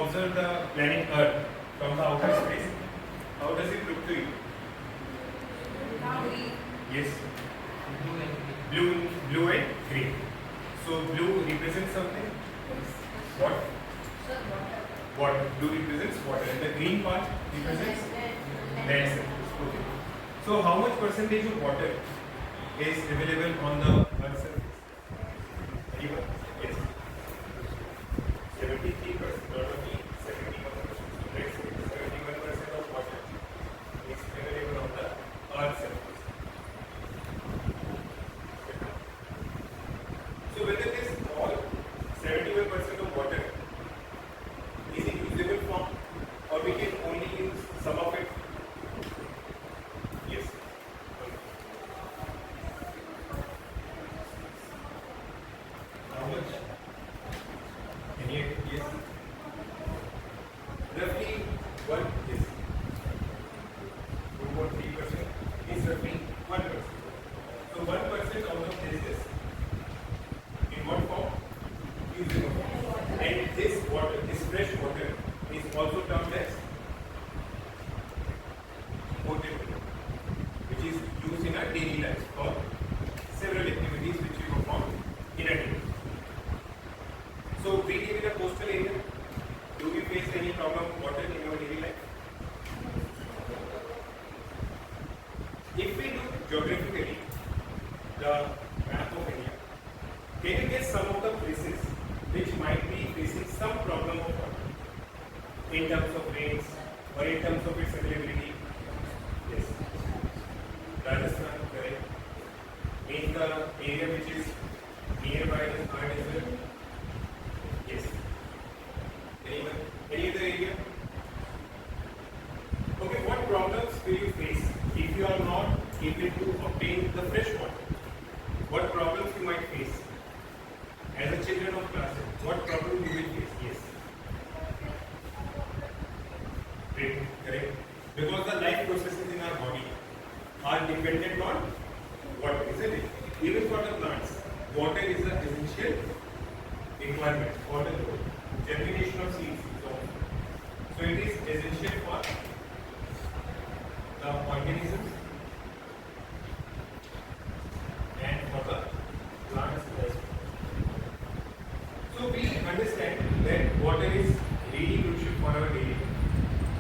observe the planet Earth from the outer space, how does it look to you? Yes. Blue and green. So blue represents something. What? Water. Blue represents water, and the green part represents land surface. Okay. So how much percentage of water is available on the Earth's surface? Anyone? Yes. 73%. Not only 71%. Let's say 71% of water is available on the Earth's surface. So whether this all 71% of water is in usable form, or we can only use some of it? Yes. How much? Can you? Yes. Roughly 1 is 2.3% is roughly 1%. So 1% out of this is in what form? Usable form. And this water, this fresh water, is also termed as potable, which is used in our daily life for several activities which we perform in a day. So we live in a coastal area. Do we face any problem with water in our daily life? If we do geographically the map of India, can you guess some of the places which might be facing some problem of water in terms of rains or in terms of its availability? Yes. Rajasthan, correct. In the area which is nearby our desert? Yes. Anyone? Any other area? Okay, what problems will you face if you are not able to obtain the fresh water? What problems you might face? As a children of classes, what problem you will face? Yes. Great, correct. Because the life processes in our body are dependent on water, isn't it? Even for the plants, water is an essential requirement for the growth. Germination of seeds, so it is essential for the organisms and for the plants as well. So we understand that water is really crucial for our daily life.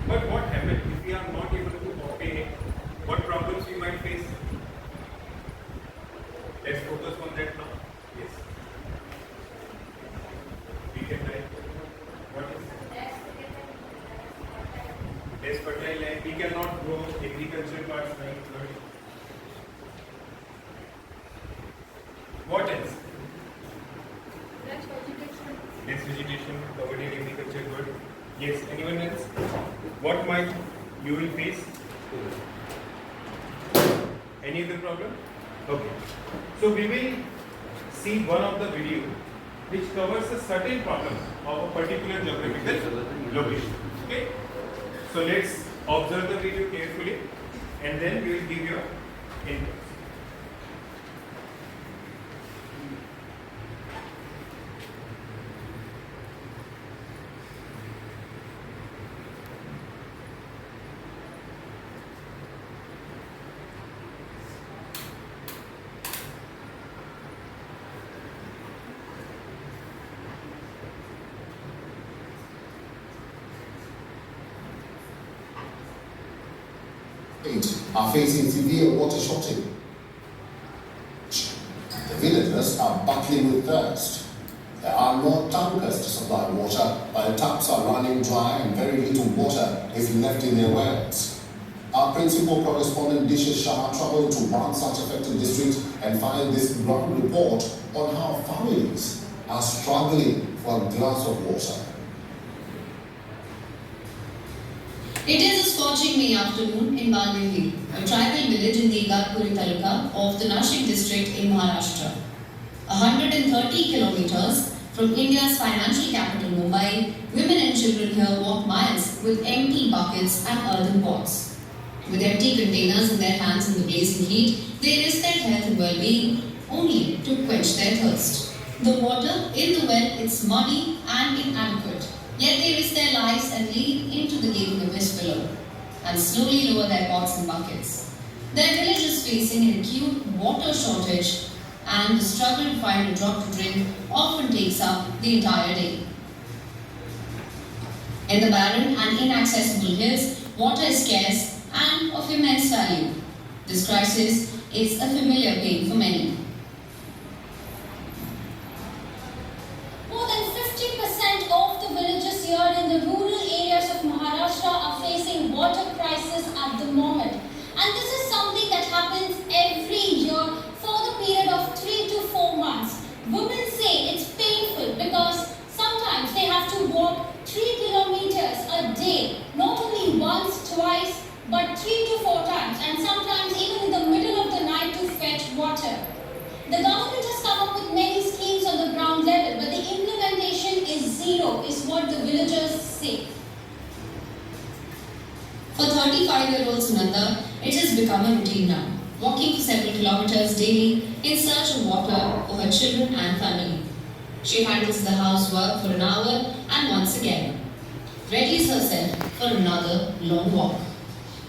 But what happens if we are not able to obtain it? What problems we might face? Let's focus on that now. Yes. We can write. What is it? Less fertile land. We cannot grow agricultural parts right. What else? Less vegetation, covered in agriculture, good. Yes, anyone else? What might you will face? Any other problem? Okay. So we will see one of the video which covers a certain problem of a particular geographical location. Okay? So let's observe the video carefully and then we will give your input. Are facing severe water shortage. The villagers are battling with thirst. There are no tankers to supply water, while taps are running dry and very little water is left in their wells. Our principal correspondent Dishes Shah traveled to one such affected district and filed this ground report on how families are struggling for a glass of water. It is a scorching May afternoon in Balveli, a tribal village in the Igatpuri Taluka of the Nashik district in Maharashtra. 130 kilometers from India's financial capital Mumbai, women and children here walk miles with empty buckets and earthen pots. With empty containers in their hands in the blazing heat, they risk their health and well-being only to quench their thirst. The water in the well is muddy and inadequate. Yet they risk their lives and lean into the gaping abyss below and slowly lower their pots and buckets. Their village is facing an acute water shortage, and the struggle to find a drop to drink often takes up the entire day. In the barren and inaccessible hills, water is scarce and of immense value. This crisis is a familiar pain for many. More than 50% of the villages here in the rural areas of Maharashtra are facing water crisis at the moment. And this is something that happens every year for the period of 3 to 4 months. Women say it's painful because sometimes they have to walk 3 kilometers a day, not only once, twice, but 3 to 4 times, and sometimes even in the middle of the night to fetch water. The government has come up with many schemes on the ground level, but the implementation is zero, is what the villagers say. For 35-year-old Sunanda, it has become a routine now, walking for several kilometers daily in search of water for her children and family. She handles the housework for an hour and once again readies herself for another long walk.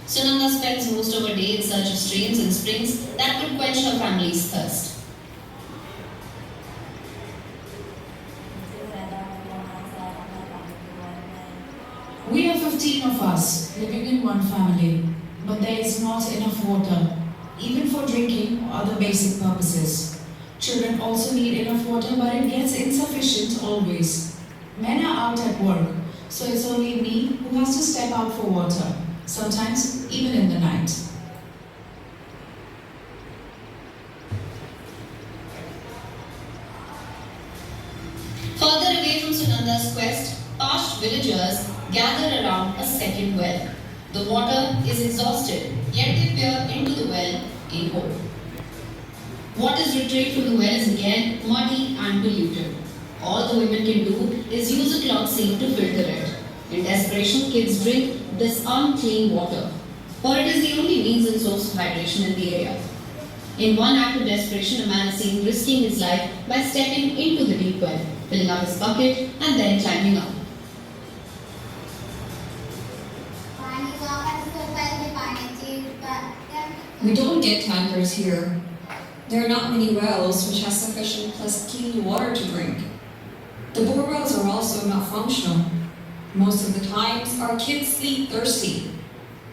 Sunanda spends most of her day in search of streams and springs that could quench her family's thirst. We are 15 of us living in one family, but there is not enough water, even for drinking or other basic purposes. Children also need enough water, but it gets insufficient always. Men are out at work, so it's only me who has to step out for water, sometimes even in the night. Further away from Sunanda's quest, parched villagers gather around a second well. The water is exhausted, yet they peer into the well in hope. What is retrieved from the well is again muddy and polluted. All the women can do is use a cloth sieve to filter it. In desperation, kids drink this unclean water, for it is the only means and source of hydration in the area. In one act of desperation, a man is seen risking his life by stepping into the deep well, filling up his bucket and then climbing up. We don't get tankers here. There are not many wells which have sufficient plus clean water to drink. The bore wells are also not functional. Most of the times, our kids sleep thirsty.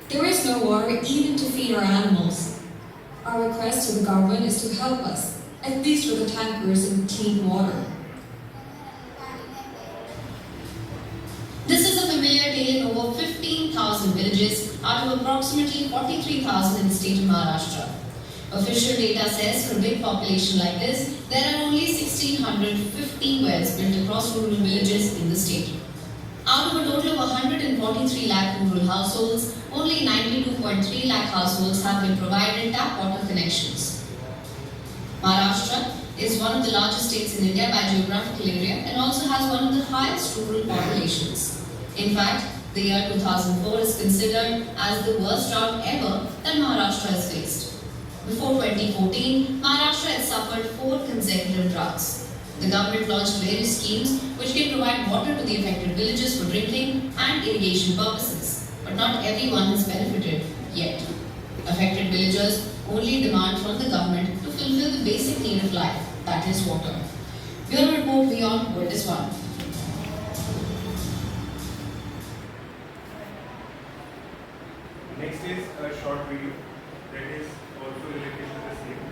There is no water even to feed our animals. Our request to the government is to help us, at least with the tankers and clean water. This is a familiar tale in over 15,000 villages out of approximately 43,000 in the state of Maharashtra. Official data says for a big population like this, there are only 1,650 wells built across rural villages in the state. Out of a total of 143 lakh rural households, only 92.3 lakh households have been provided tap water connections. Maharashtra is one of the largest states in India by geographical area and also has one of the highest rural populations. In fact, the year 2004 is considered as the worst drought ever that Maharashtra has faced. Before 2014, Maharashtra had suffered 4 consecutive droughts. The government launched various schemes which can provide water to the affected villages for drinking and irrigation purposes, but not everyone has benefited yet. Affected villagers only demand from the government to fulfill the basic need of life, that is water. Bureau Report Beyond World is One. Next is a short video that is also related to the same.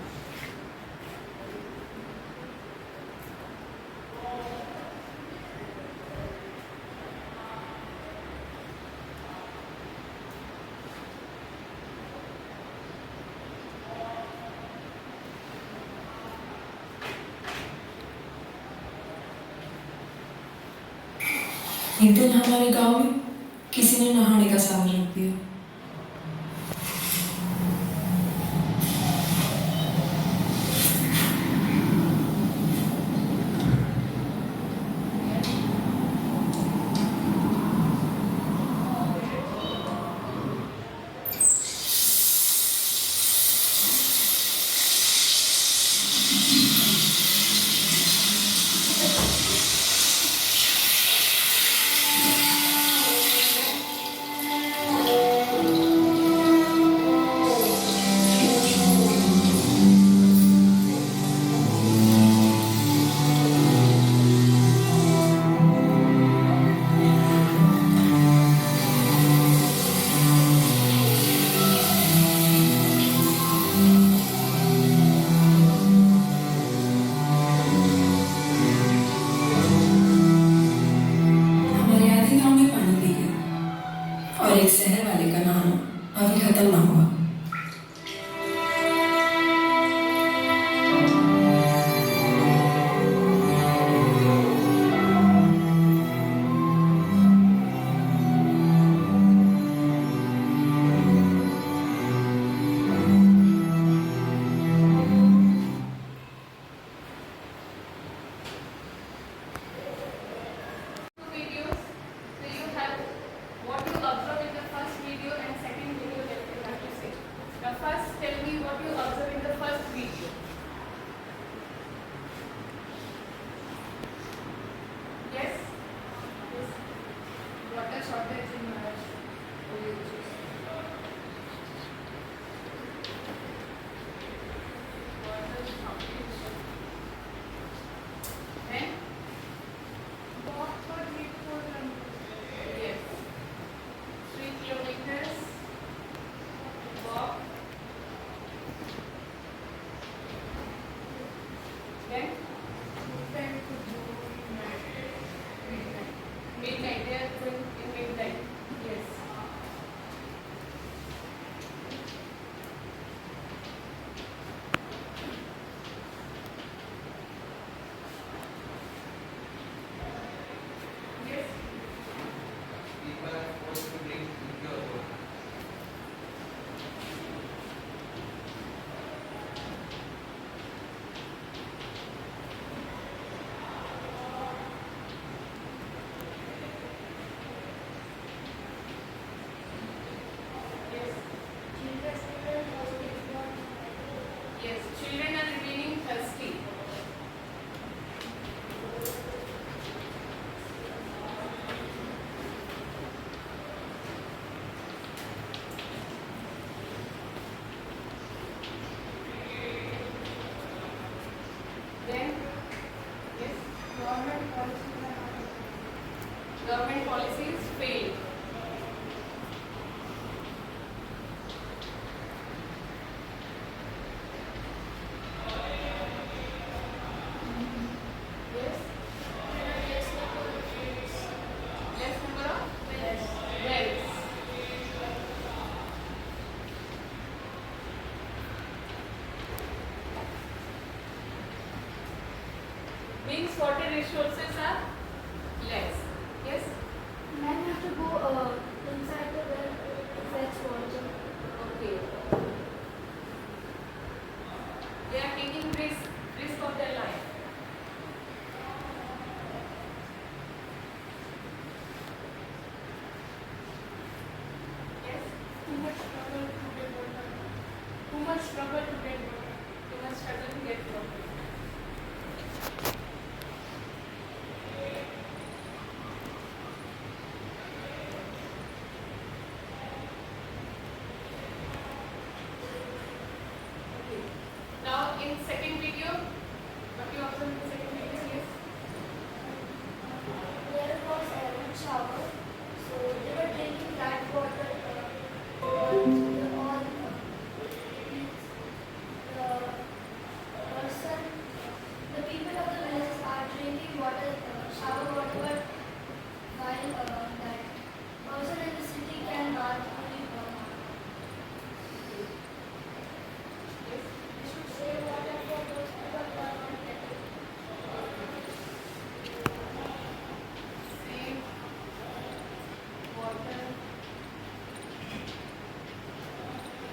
एक दिन हमारे गांव में किसी ने नहाने का सामान रख दिया। Government policies fail. Yes. Less number of wells. Means water resources are less. Yes. Men have to go inside the well to fetch water. Okay. They are taking risk of their life. Yes. Too much struggle to get water. Too much struggle to get water. Too much struggle to get water. Okay. Now in second video, what you observe in the second video? Yes. There was a shower, so they were drinking that water. All the person, the people of the villages are drinking water, shower water, but while that person in the city can bath only water. Yes. We should save water for those people who are not getting. Save water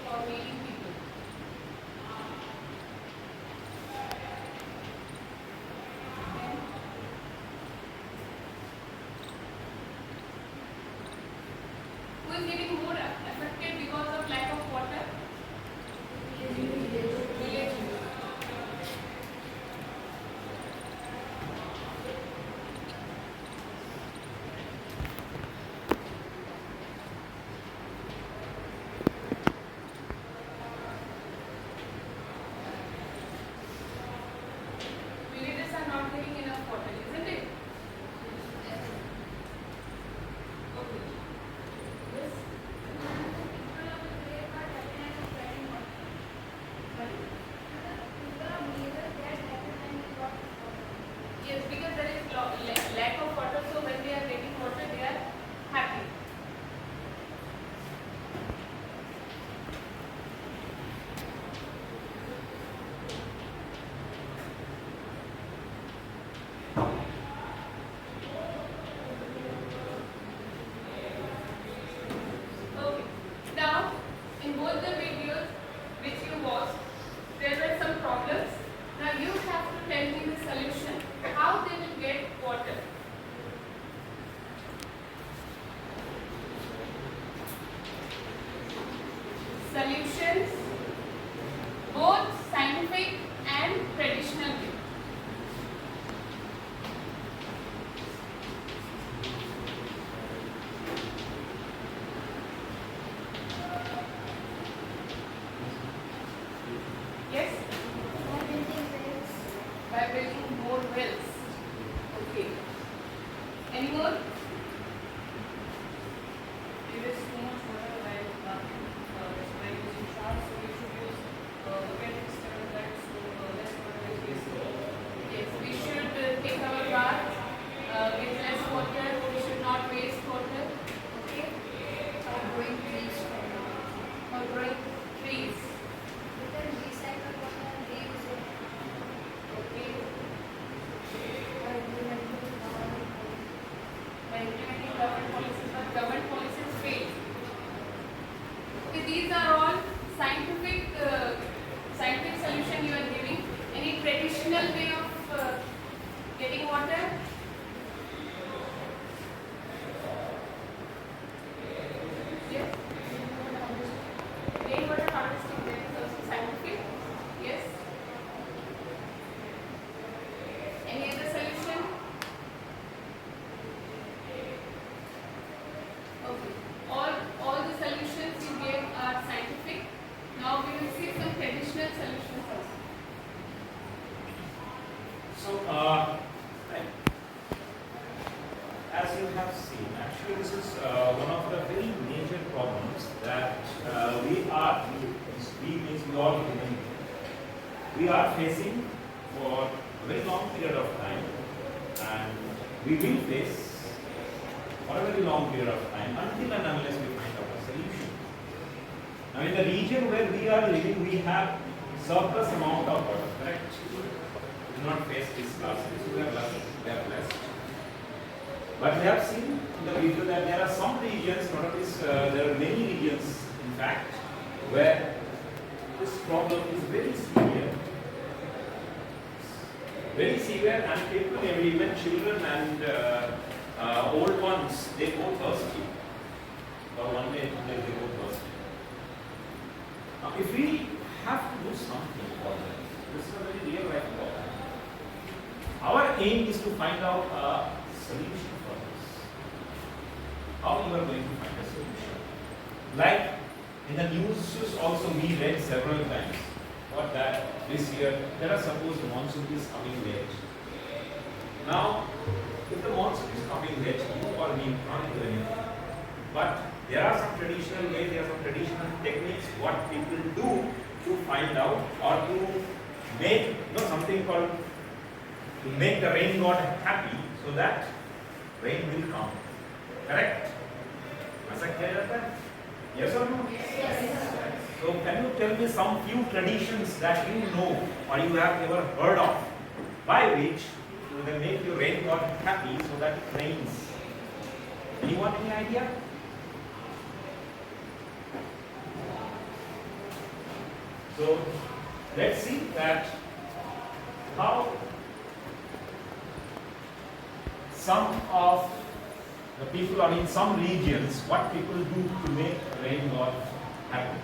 for needy people. Who is getting more affected because of lack of water? Village. Villages are not getting enough water, isn't it? Okay. Yes. Yes, because there is lack of water, so when they are getting water, they are happy. Okay. Now, in both the videos which you watched, there were some problems. Now you have to tell me the solution. How they will get water? Solutions, both scientific and traditional way. Yes? By building more wells. Okay. Any more? There is too much water while by using showers, so that we means we all human, we are facing for a very long period of time, and we will face for a very long period of time until and unless we find out a solution. Now, in the region where we are living, we have surplus amount of water, correct? We do not face this scarcity, so we are blessed. But we have seen in the video that there are some regions, there are many regions, in fact, where this problem is very severe. Very severe, and people, even children and old ones, they go thirsty. For one day, they go thirsty. Now, if we have to do something for them, this is a very real life problem. Our aim is to find out a solution for this. How you are going to find a solution? Like in the news also we read several times what that this year there are supposed monsoon is coming late. Now, if the monsoon is coming late, you or me can't do anything. But there are some traditional ways, there are some traditional techniques what people do to find out or to make something called to make the rain god happy so that rain will come. Correct? Yes or no? Yes. So can you tell me some few traditions that you know or you have ever heard of by which you can make your rain god happy so that it rains? Anyone, any idea? So let's see that how some of the people are in some regions, what people do to make rain god happy.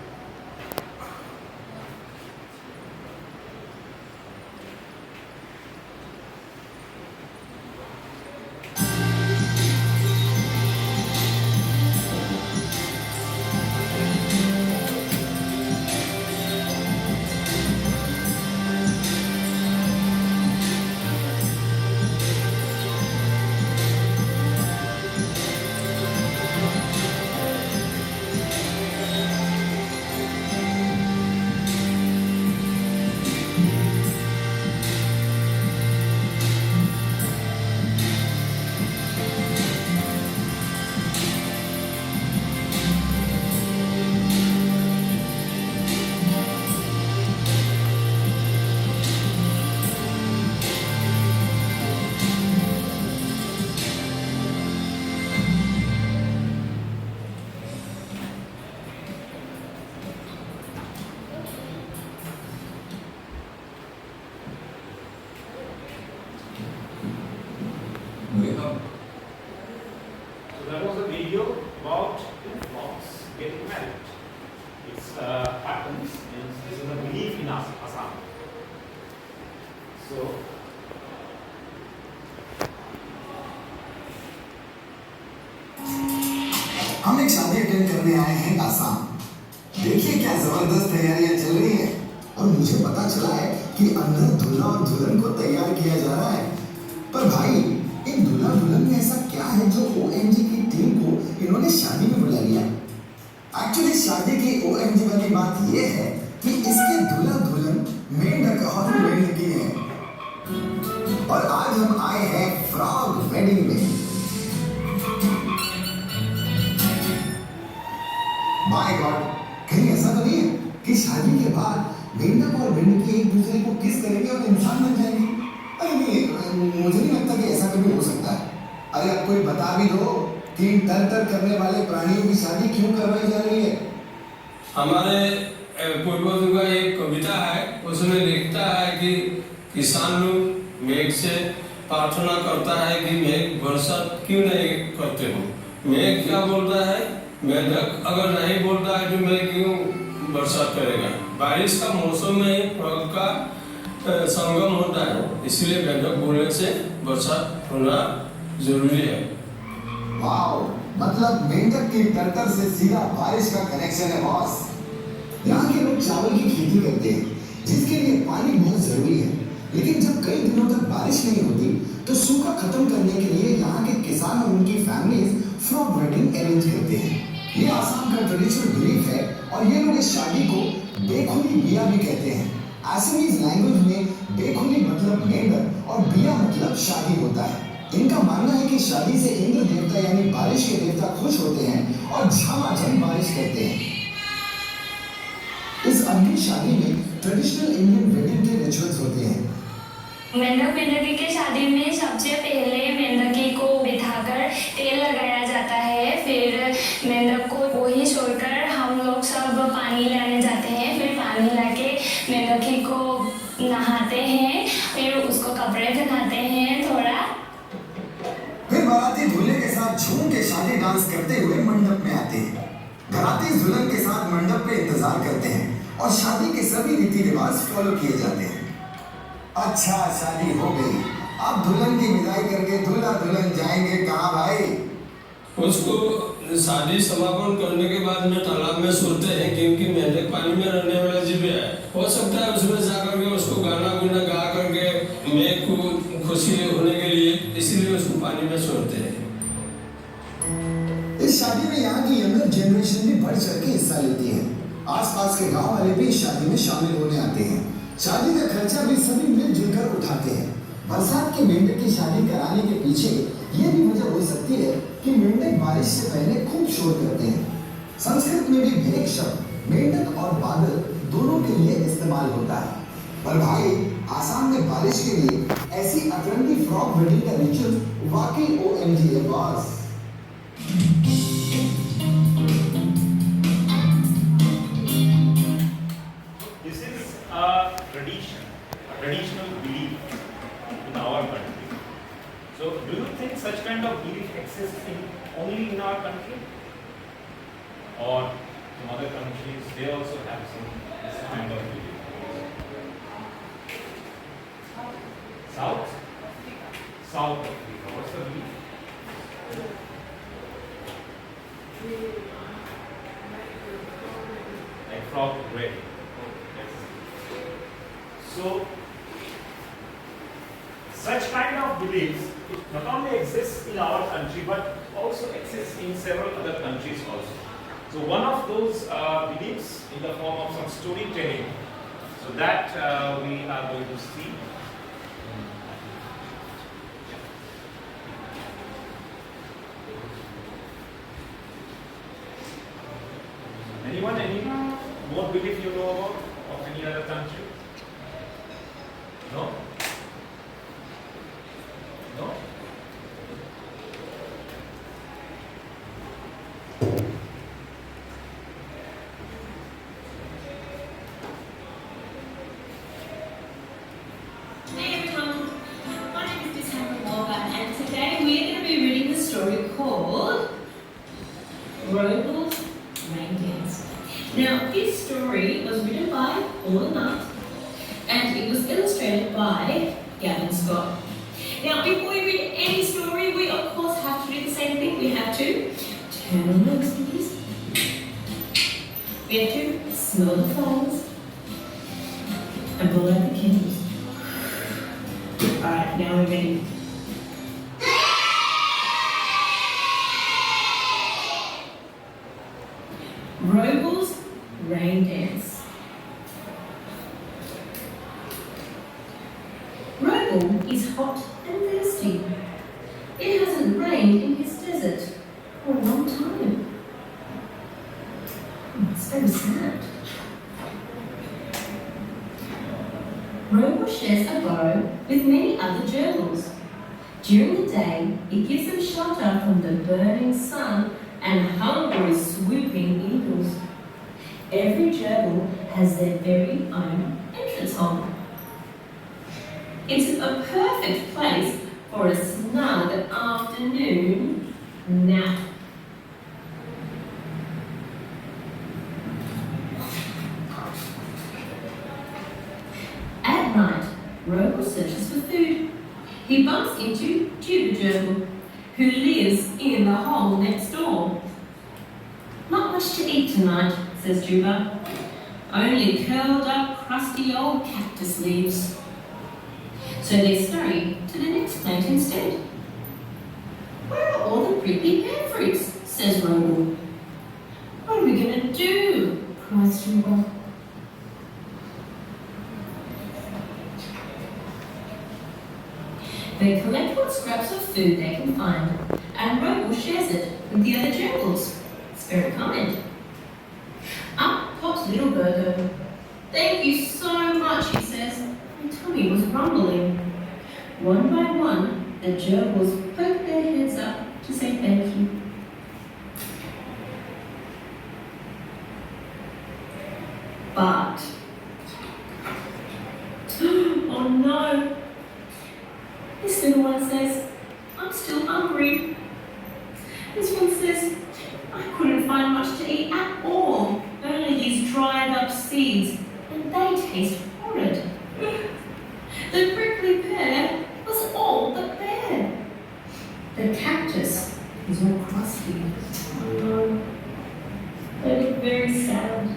So that was a video about two frogs getting married. It happens, this is a belief in Assam. So हम एक शादी attend करने आए हैं आसाम। देखिए क्या जबरदस्त तैयारियां चल रही हैं और मुझे पता चला है कि अंदर दूल्हा और दुल्हन को तैयार किया जा रहा है। पर भाई इन दूल्हा दुल्हन में ऐसा क्या है जो ओएमजी की टीम को इन्होंने शादी में बुला लिया? एक्चुअली शादी की ओएमजी वाली बात ये है कि इसके दूल्हा दुल्हन मेंढक और मेंढकी हैं। और आज हम आए हैं फ्रॉग वेडिंग में। माय गॉड, कहीं ऐसा तो नहीं है कि शादी के बाद मेंढक और मेंढकी एक दूसरे को किस करेंगे और इंसान बन जाएंगे? अरे नहीं, मुझे नहीं लगता कि ऐसा कभी हो सकता है। अरे अब कोई बता भी दो कि इन तर करने वाले प्राणियों की शादी क्यों करवाई जा रही है? हमारे पूर्वजों का एक कविता है, उसमें लिखता है कि किसान लोग मेघ से प्रार्थना करता है कि मेघ वर्षा क्यों नहीं करते हो। मेघ क्या बोलता है? मेढक अगर नहीं बोलता है तो मेघ क्यों बरसात करेगा? बारिश का मौसम में प्रग का संगम होता है, इसलिए मेढक बोलने से बरसात होना जरूरी है। वाओ, मतलब मेंढक की टर्टर से सीधा बारिश का कनेक्शन है बॉस। यहाँ के लोग चावल की खेती करते हैं जिसके लिए पानी बहुत जरूरी है, लेकिन जब कई दिनों तक बारिश नहीं होती तो सूखा खत्म करने के लिए यहाँ के किसान और उनकी फैमिलीज फ्रॉग वेडिंग अरेंज करते हैं। ये आसाम का ट्रेडिशनल बिलीफ है और ये लोग इस शादी को बेखुदी बिया भी कहते हैं। असमीज लैंग्वेज में बेखुदी मतलब मेंढक और बिया मतलब शादी होता है। इनका मानना है कि शादी से इंद्र देवता यानी बारिश के देवता खुश होते हैं और झमाझम बारिश करते हैं। इस अनूठी शादी में ट्रेडिशनल इंडियन वेडिंग के रिचुअल्स होते हैं। मेंढक मेंढकी के शादी में सबसे पहले मेंढकी को बिठाकर तेल लगाया जाता है। फिर मेंढक को वही छोड़कर हम लोग सब पानी लाने जाते हैं। फिर पानी लाके मेंढकी को नहाते हैं। फिर उसको कपड़े पहनाते हैं थोड़ा। फिर बाराती दूल्हे के साथ झूम के शादी डांस करते हुए मंडप में आते हैं। बाराती दुल्हन के साथ मंडप पे इंतजार करते हैं और शादी के सभी रीति रिवाज फॉलो किए जाते हैं। अच्छा, शादी हो गई। अब दुल्हन की विदाई करके दूल्हा दुल्हन जाएंगे कहाँ भाई? उसको शादी समापन करने के बाद में तालाब में सोते हैं, क्योंकि मेंढक पानी में रहने वाला जीव है। हो सकता है उसमें जा करके उसको गाना गुना गा करके मेघ को खुशी होने के लिए, इसीलिए उसको पानी में सोते हैं। इस शादी में यहाँ की यंगर जनरेशन भी बढ़ चढ़ के हिस्सा लेती है। आसपास के गांव वाले भी इस शादी में शामिल होने आते हैं। शादी का खर्चा भी सभी मिलजुल कर उठाते हैं। बरसात के मेंढक की शादी कराने के पीछे ये भी वजह हो सकती है कि मेंढक बारिश से पहले खूब शोर करते हैं। संस्कृत में भी भेक शब्द मेंढक और बादल दोनों के लिए इस्तेमाल होता है। पर भाई, आसाम में बारिश के लिए ऐसी अतरंगी फ्रॉक वेडिंग का रिचुअल वाकई OMG है boss. This is a traditional belief in our country. So, do you think such kind of belief exists only in our country, or in other countries they also have this kind of belief? South Africa. What's the belief? Like frog bread. Yes. So, such kind of beliefs not only exists in our country but also exists in several other countries also. So, one of those beliefs in the form of some storytelling. So that we are going to see. Anyone, any more belief you know about of any other country? No? No? Hey everyone, my name is Miss Hannah Walker and today we're going to be reading the story called Robles Reindeers. Now this story was written by Paul Knight and it was illustrated by Gavin Scott. Now before we read any story, we of course have to do the same thing. We have to turn on the TVs. We have to smell the flowers and blow out the candles. Alright, now we're ready. Robles Rain Dance. Roble is hot and thirsty. It hasn't rained in his desert for a long time. It's very sad. Roble shares a burrow with many other gerbils. During the day, it gives them shelter from the burning sun and hungry, swooping eagles. Every gerbil has their very own entrance hole. It's a perfect place for a snug afternoon nap. At night, Roble searches for food. He bumps into Juba Gerbil, who lives in the hole next door. Not much to eat tonight, says Juba. Only curled up, crusty old cactus leaves. So they scurry to the next plant instead. Where are all the prickly pear fruits? Says Roble. Christ. They collect what scraps of food they can find, and Roble shares it with the other gerbils. It's very kind. Up pops little Virgo. Thank you so much, he says. My tummy was rumbling. One by one, the gerbils poke their heads up to say thank you. But, oh no, this little one says, I'm still hungry. This one says, I couldn't find much to eat at all, only these dried up seeds, and they taste horrid. The prickly pear was all but bare. The cactus is all crusty. Oh no, they look very sad.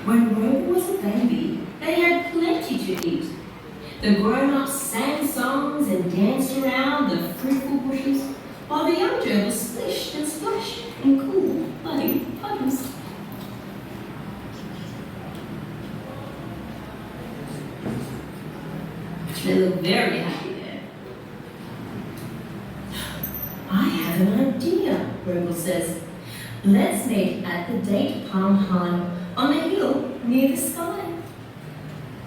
When Roble was a baby, they had plenty to eat. The grown-ups sang songs and danced around the fruitful bushes, while the young gerbils splished and splashed in cool, muddy puddles. They look very happy there. I have an idea, Roble says. Let's meet at the date palm high on the hill near the sky.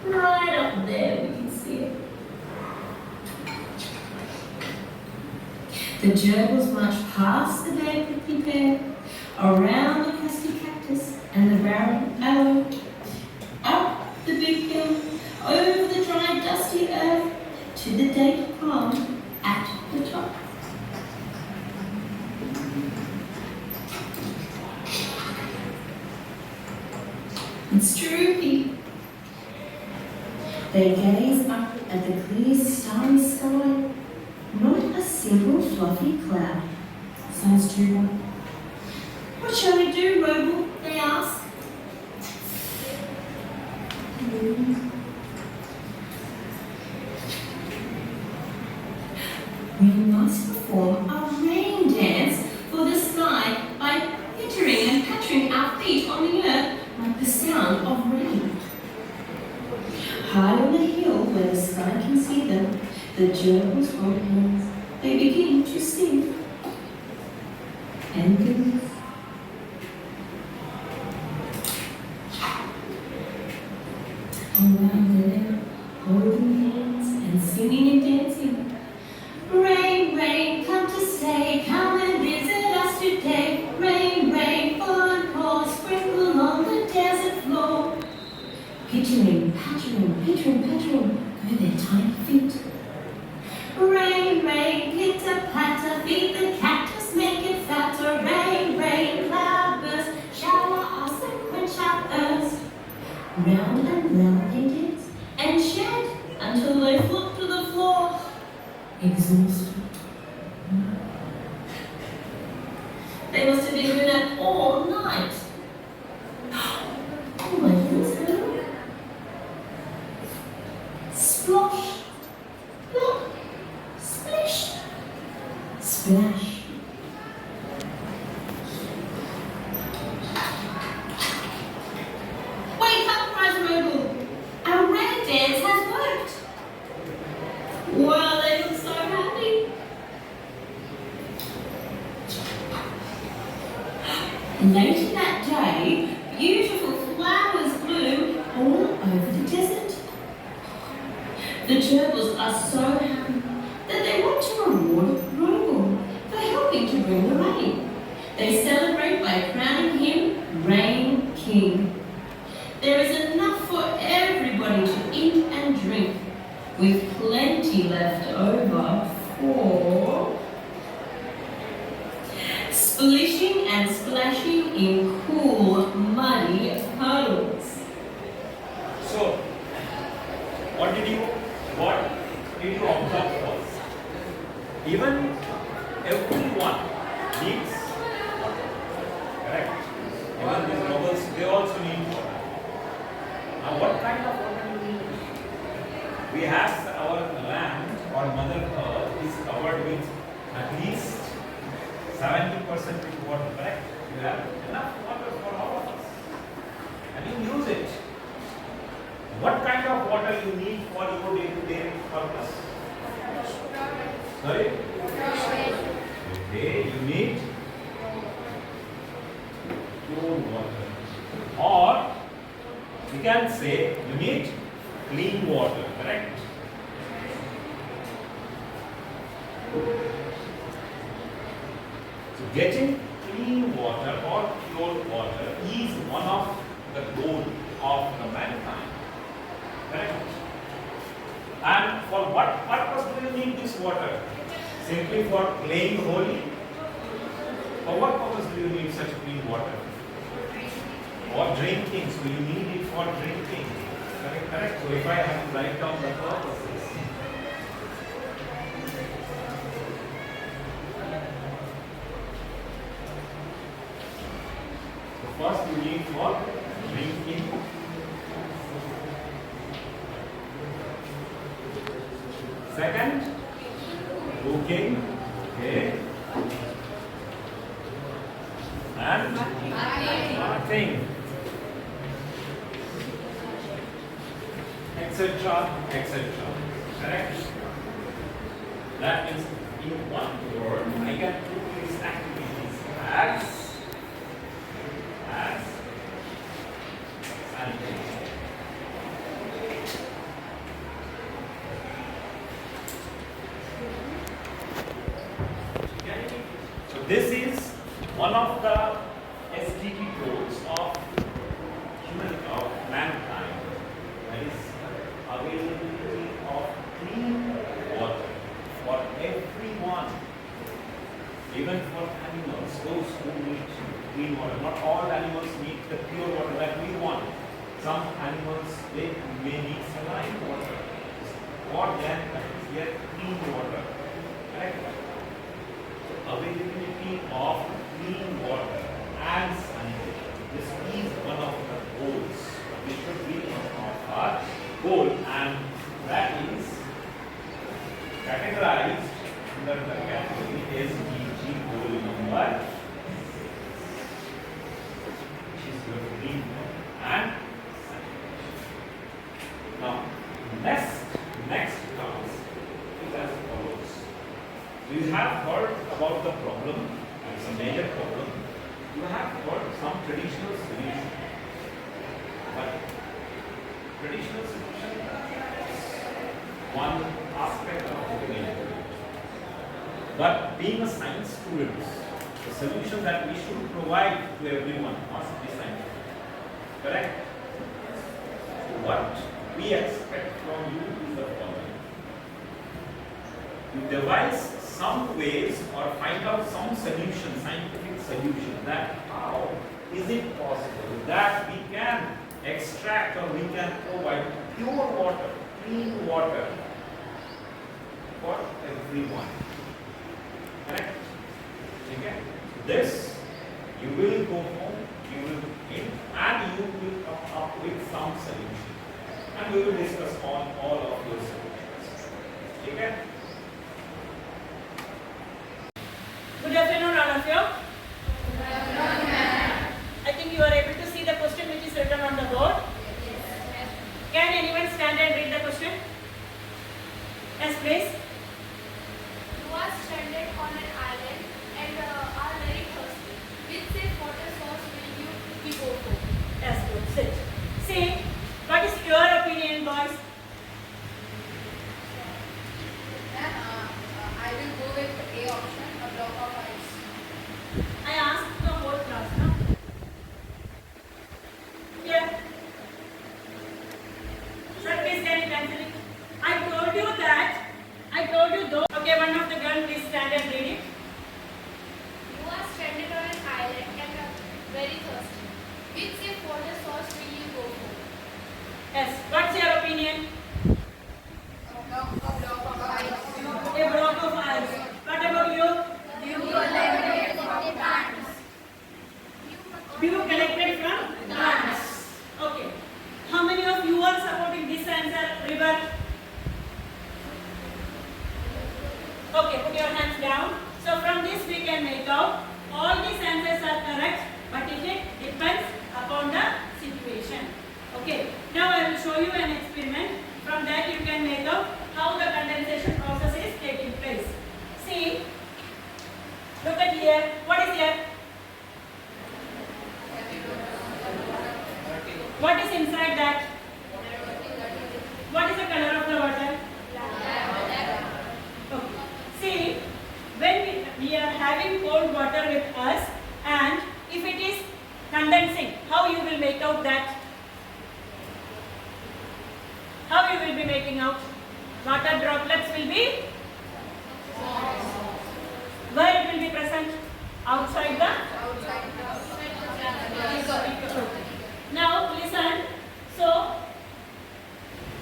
Right up there, we can see it. The gerbils march past the bare prickly pear, around the crusty cactus and the barren aloe, up the big hill, over the dry, dusty earth, to the date palm at the top. It's true, Pete. They gaze up at the clear, starry sky. Not a single fluffy cloud. Sounds true. What shall we do, Roble? They ask. We must perform a rain dance for the sky by pittering and pattering our feet on the earth like the sound of rain. High on the hill where the sky can see them, the gerbils hold hands. They begin to sing. And dance. Around the lake, holding hands and singing and dancing. Rain, rain, come to stay, come and visit us today. Rain, rain, fall and pour, sprinkle on the desert floor. Pittering, pattering, pittering, pattering, go their tiny feet. Rain, rain, pitter, patter, feed the cactus, make it fatter. Rain, rain, cloud burst, shower us and quench our thirst. Round and round they dance and shout until they flop to the floor. Exhausted. They must have been doing that all night. Oh my goodness, look. Splosh. Plop. Splish. Splash. Wake up, cries Roble. Our rain dance has worked. Wow, they look so happy. Later that day, beautiful flowers bloom all over the desert. The gerbils are so happy that they want to reward Roble for helping to bring the rain. They celebrate by crowning him Rain King. There is enough for everybody to eat and drink, with plenty left over for splishing and splashing in cool, muddy puddles. So, what did you observe was, even everyone needs water, correct? Even these nobles, they also need water. Now, what kind of water do we need? We have our land or Mother Earth is covered with at least 70% with water, correct? You have enough water for all of us. And you use it. What kind of water you need for your day-to-day purpose? Sorry? Okay, you need pure water. Or you can say you need clean water, correct? So getting clean water or pure water is one of the goal of the mankind. Correct? And for what purpose do you need this water? Simply for playing holy? For what purpose do you need such clean water? For drinking. So you need it for drinking. Correct? Correct. So if I have to write down the purposes. So first you need for drinking. Second, cooking, okay, and bathing, etc., etc. Correct? That means in one word, I can put these activities as sanitation. So this is one of the SDG goals of mankind, that is availability of clean water for everyone, even for animals, those who need clean water. Not all animals need the pure water that we want. Some animals, they may need saline water. For them, that is their clean water. Correct? Availability of clean water and sanitation. This is one of the goals. This should be one of our goal, and that is categorized under the category SDG goal number, which is your clean water and sanitation. Now, next class is as follows. You have heard about the problem, and it's a major problem. You have heard some traditional solution. But traditional solution is one aspect of looking into it. But being a science student, the solution that we should provide to everyone must be scientific. Correct? So what we expect from you is the following. You devise some ways or find out some solution, scientific solution, that how is it possible that we can extract or we can provide pure water, clean water for everyone. Correct? Okay? This you will go home, you will in, and you will come up with some solution. And we will discuss on all of those solutions. Okay? Good afternoon, all of you. I think you are able to see the question which is written on the board. Can anyone stand and read the question? Yes, please. You are stranded on an island and are very thirsty. Which safe water source will you go for? Yes, good. Sit. See, what is your opinion, boys? I will go with A option, a block of ice. I asked the whole class, no? Yeah. Sir, please can you answer it? I told you though. Okay, one of the girls please stand and read it. You are stranded on an island and are very thirsty. Which safe water source will you go for? Yes, what's your opinion? A block of ice. A block of ice. What about you? You collected from plants. You collected from plants. Okay. How many of you are supporting this answer, River? Okay, put your hands down. So from this we can make make out all these answers are correct, but it depends upon the situation. Okay, now I will show you an experiment. From that you can make out how the condensation process is taking place. See, look at here. What is here? What is inside that? What is the color of the water? Okay. See, when we are having cold water with us, and if it is condensing, how you will make out that? How you will be making out? Water droplets will be? Where it will be present? Outside the? Now listen. So,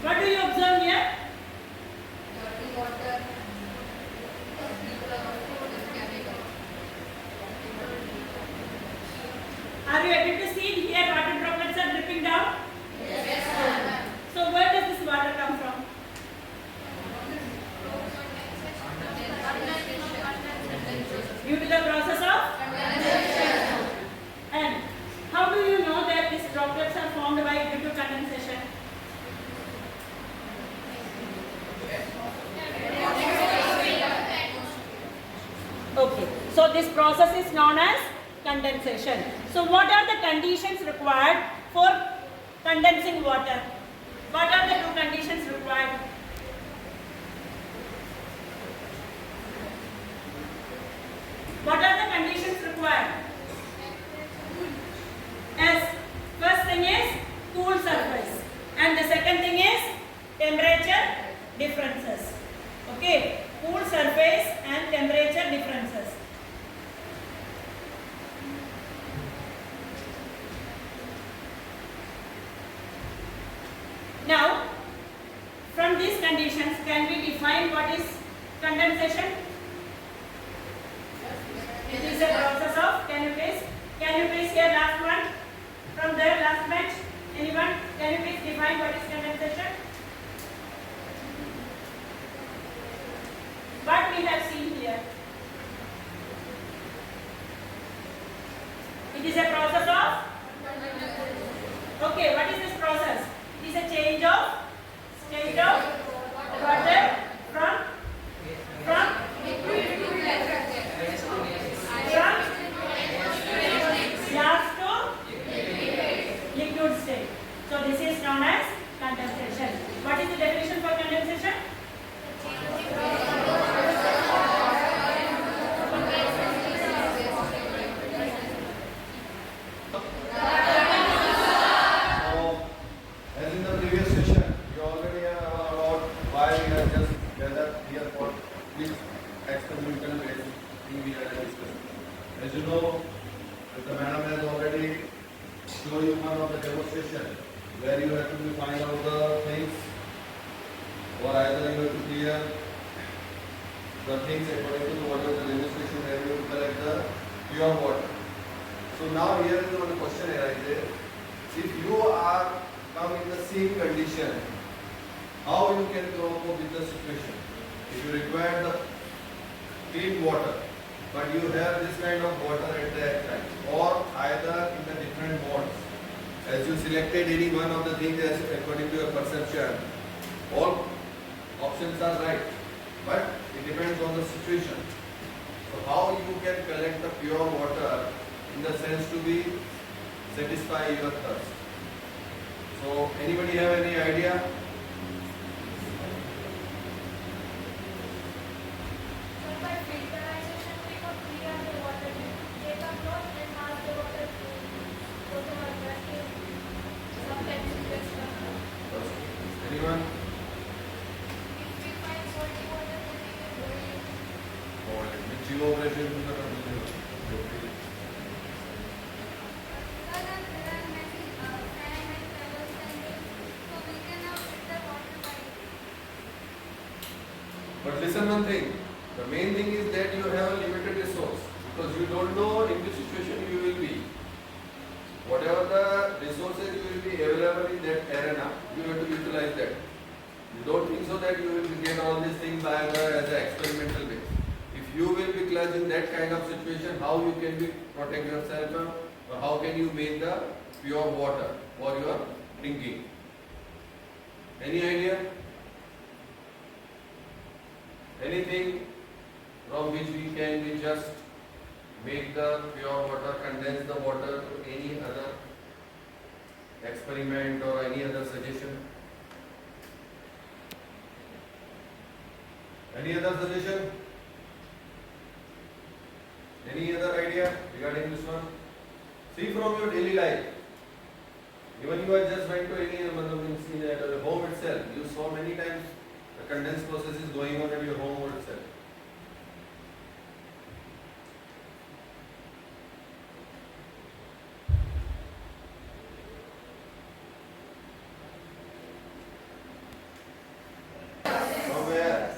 what do you observe here? Are you able to see here water droplets are dripping down? Yes. So where does this water come from? Due to the process of condensation. And how do you know that these droplets are formed by due to condensation? Okay, so this process is known as condensation. So what are the conditions required for condensing water? What are the two conditions required? What are the conditions required? Yes, first thing is cool surface, and the second thing is temperature differences. Okay, cool surface and temperature differences. Now, from these conditions, can we define what is condensation? It is a process of, can you please hear last one? From there, last bench, anyone? Can you please define what is condensation? What we have seen here. It is a process of? Okay, what is this process? It is a change of state of water from gas to liquid state. So this is known as condensation. What is the definition for condensation? As in the previous session, you already have about why we have just gathered here for which experimental based thing we are discussing. As you know, the madam has already shown you one of the demonstration where you have to find out the things, or either you have to clear the things according to what was the demonstration where you have to collect the pure water. So now here is one question arises: if you are come in the same condition, how you can cope up with the situation? If you require the clean water, but you have this kind of water at that time, or either in the different modes, as you selected any one of the things as according to your perception, all options are right, but it depends on the situation. So how you can collect the pure water in the sense to be satisfy your thirst? So anybody have any idea? Anyone? Which evaporation is the But listen one thing, the main thing is that you have a limited resource because you don't know in which situation you will be. Whatever the resources you will be available in that arena, you have to utilize that. You don't think so that you will get all these things by as an experimental base. If you will be clutch in that kind of situation, how you can protect yourself, or how can you make the pure water for your drinking? Any idea? Anything from which we can just make the pure water, condense the water to any other experiment or any other suggestion? Any other suggestion? Any other idea regarding this one? See from your daily life. Even you are just went to any at your home itself, you saw many times the condensed process is going on at your home itself. Somewhere.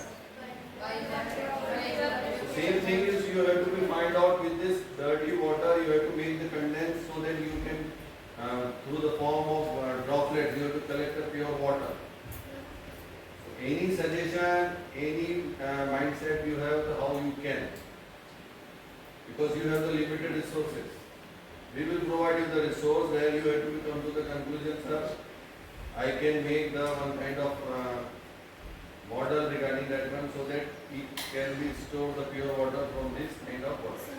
Same thing is you have to find out with this dirty water, you have to make the condense so that you can through the form of droplets, you have to collect the pure water. So any suggestion, any mindset you have, how you can, because you have the limited resources. We will provide you the resource where you have to come to the conclusion, sir, I can make the one kind of model regarding that one so that it can be stored the pure water from this kind of water.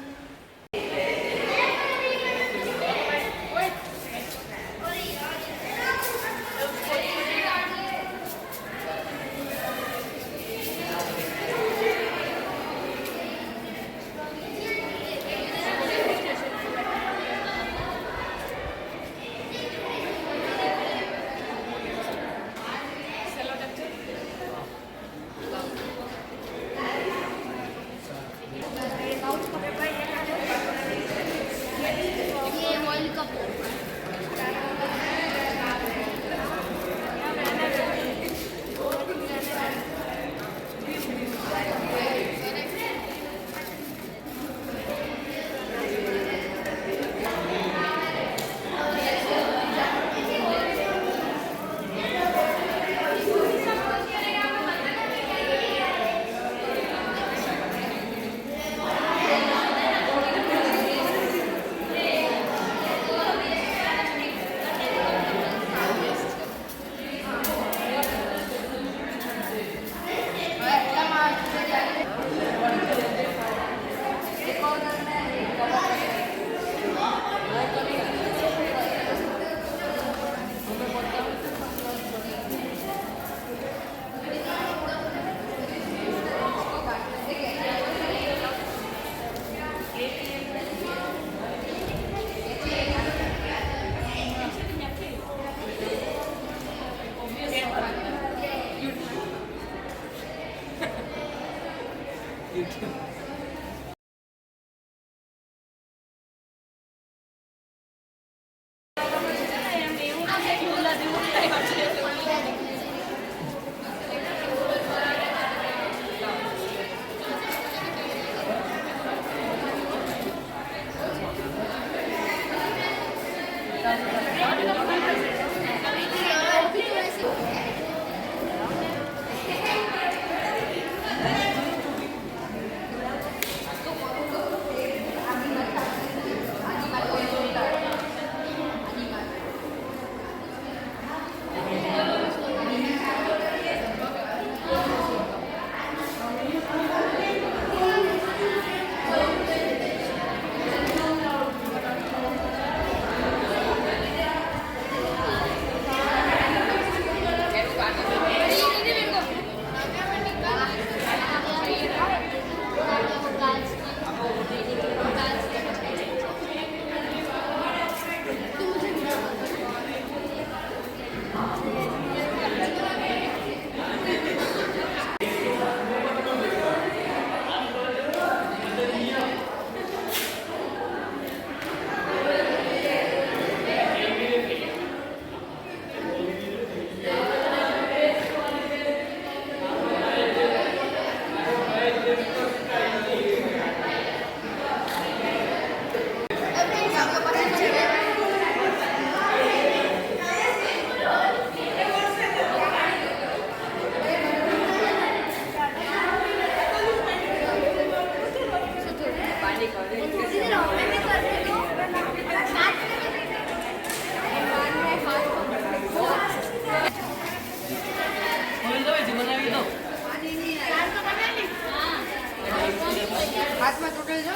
રાતમાં total જો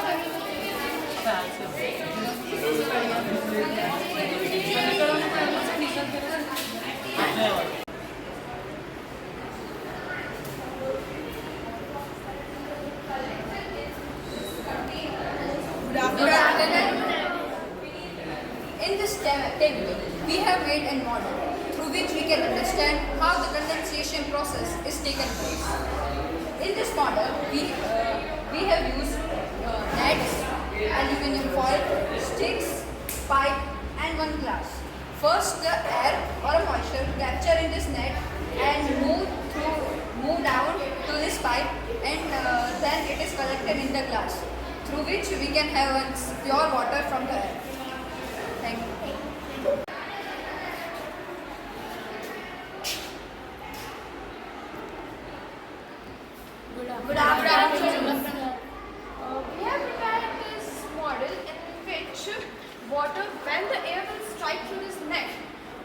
In this table, we have made a model through which we can understand how the condensation process is taken place. In this model, we have used nets, aluminum foil, sticks, pipe, and one glass. First, the air or moisture captured in this net and move down to this pipe, and then it is collected in the glass, through which we can have pure water from the air. Thank you. Good afternoon. We have prepared this model in which water, when the air will strike through this net,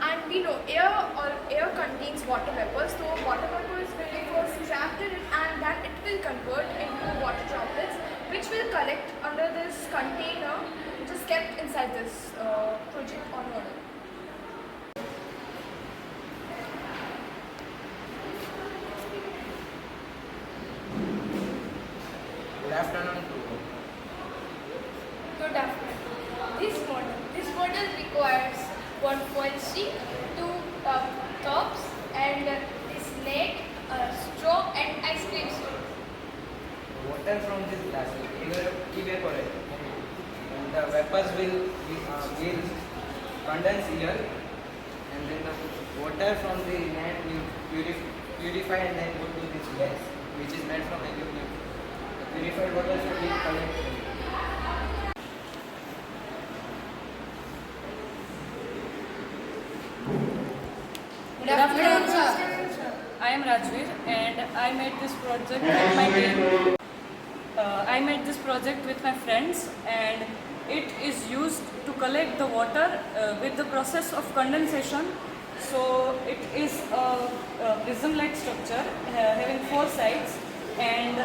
and we know air contains water vapor, so water vapor is will be first trapped in it, and then it will convert into water droplets, which will collect under this container, which is kept inside this project or model. Good afternoon to all. Good afternoon. This model requires one foil sheet, two tops, and this net, straw, and ice cream sheet. Water from this glass will evaporate, and the vapors will condense here, and then the water from the net will purify and then go to this glass, which is made from aluminum. The purified water should be collected. Good afternoon, sir. I am Rajveer and I made this project with my team. I made this project with my friends, and it is used to collect the water with the process of condensation. So it is a prism-like structure having 4 sides, and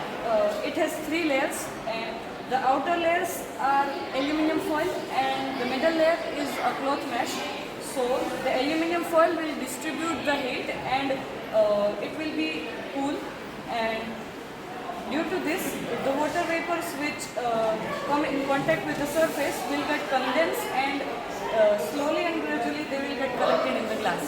it has 3 layers, and the outer layers are aluminum foil and the middle layer is a cloth mesh. So the aluminum foil will distribute the heat and it will be cool, and due to this the water vapors which come in contact with the surface will get condensed, and slowly and gradually they will get collected in the glass.